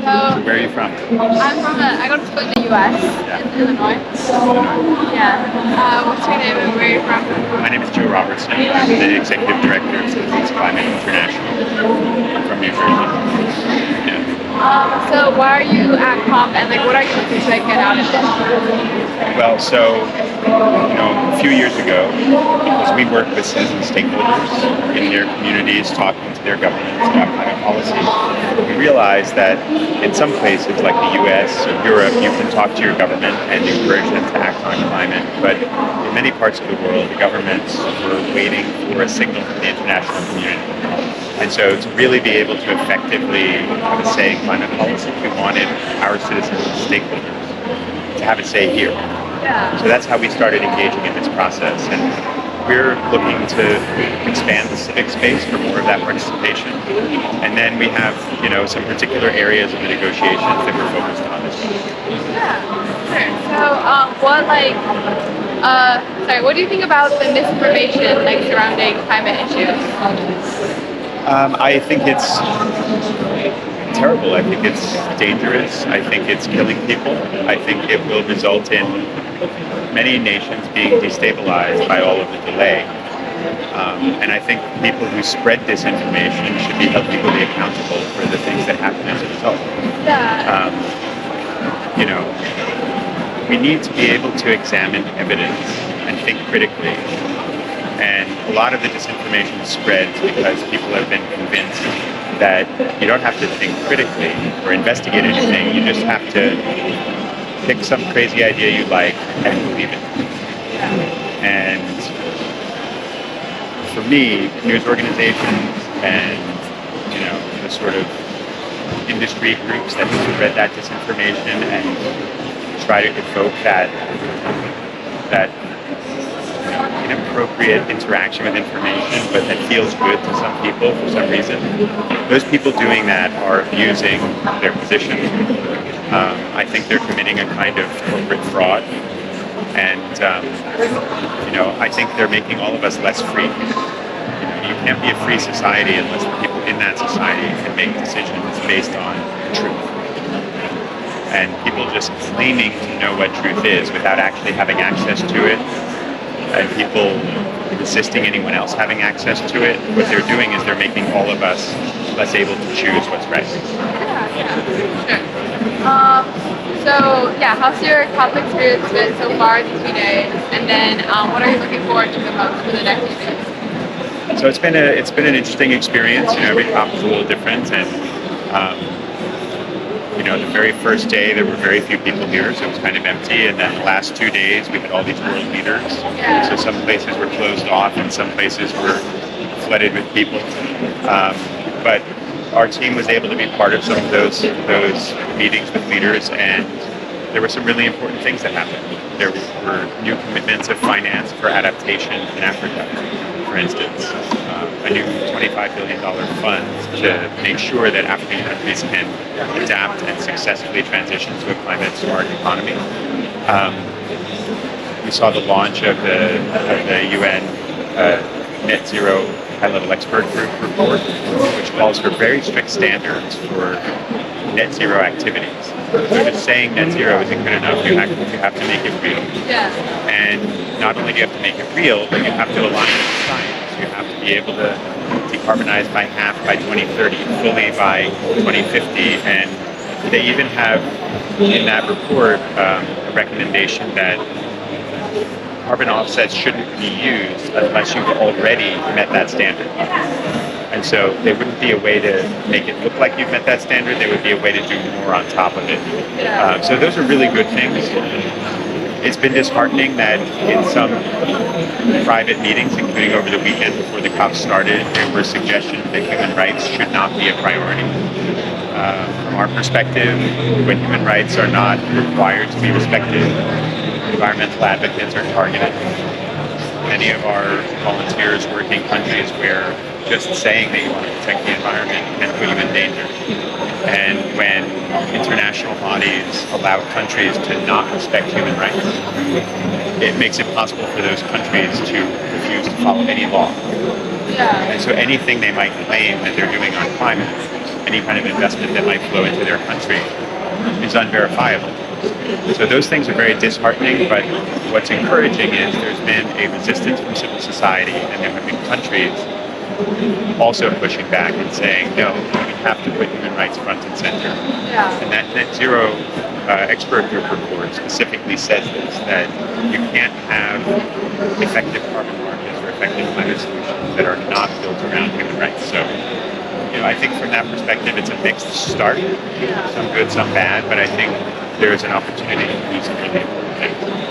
So Where are you from? I go to school in the U.S. Yeah. in Illinois. Yeah. What's your name and where are you from? My name is Robertson. I'm the executive director of Citizens Climate International. I'm from New Jersey. Yeah. So why are you at COP and what are you looking to get out of it? Well, so a few years ago, as we work with citizen stakeholders in their communities, talking to their governments about climate policy, we realized that in some places, like the U.S. or Europe, you can talk to your government and encourage them to act on climate. But in many parts of the world, the governments were waiting for a signal from the international community. And so to really be able to effectively have a say in climate policy, we wanted our citizens and stakeholders to have a say here. Yeah. So that's how we started engaging in this process. And we're looking to expand the civic space for more of that participation. And then we have, some particular areas of the negotiations that we're focused on as well. Yeah. Sure. So what do you think about the misinformation surrounding climate issues? I think it's terrible. I think it's dangerous. I think it's killing people. I think it will result in many nations being destabilized by all of the delay. And I think people who spread disinformation should be held legally accountable for the things that happen as a result. Yeah. We need to be able to examine evidence and think critically. And a lot of the disinformation spreads because people have been convinced that you don't have to think critically or investigate anything. You just have to pick some crazy idea you like and believe it. And for me, news organizations and the sort of industry groups that spread that disinformation and try to evoke that inappropriate interaction with information, but that feels good to some people for some reason. Those people doing that are abusing their position. I think they're committing a kind of corporate fraud, and I think they're making all of us less free. You can't be a free society unless the people in that society can make decisions based on truth. And people just claiming to know what truth is without actually having access to it, and people resisting anyone else having access to it, what they're doing is they're making all of us less able to choose what's right. Yeah, sure. How's your COP experience been so far these few days? And then what are you looking forward to the most for the next few days? So it's been an interesting experience. Every COP is a little different, and the very first day there were very few people here, so it was kind of empty. And then the last 2 days we had all these world leaders. Yeah. So some places were closed off, and some places were flooded with people. But our team was able to be part of some of those meetings with leaders, and there were some really important things that happened. There were new commitments of finance for adaptation in Africa, for instance, a new $25 billion fund to make sure that African countries can adapt and successfully transition to a climate-smart economy. We saw the launch of the UN Net Zero High-Level Expert Group report, which calls for very strict standards for net zero activities. So just saying net zero isn't good enough. You have to make it real. Yeah. And not only do you have to make it real, but you have to align with science. You have to be able to decarbonize by half by 2030, fully by 2050. And they even have in that report a recommendation that carbon offsets shouldn't be used unless you've already met that standard. And so there wouldn't be a way to make it look like you've met that standard. There would be a way to do more on top of it. So those are really good things. It's been disheartening that in some private meetings, including over the weekend before the COP started, there were suggestions that human rights should not be a priority. From our perspective, when human rights are not required to be respected, environmental advocates are targeted. Many of our volunteers work in countries where just saying that you want to protect the environment can put you in danger. And when international bodies allow countries to not respect human rights, it makes it possible for those countries to refuse to follow any law. Yeah. And so anything they might claim that they're doing on climate any kind of investment that might flow into their country is unverifiable. So those things are very disheartening, but what's encouraging is there's been a resistance from civil society, and there have been countries also pushing back and saying, no, we have to put human rights front and center. Yeah. And that net zero expert group report specifically says this, that you can't have effective carbon markets or effective climate solutions that are not built around human rights. So, I think from that perspective, it's a mixed start. Some good, some bad, but I think there's an opportunity to do some really important things.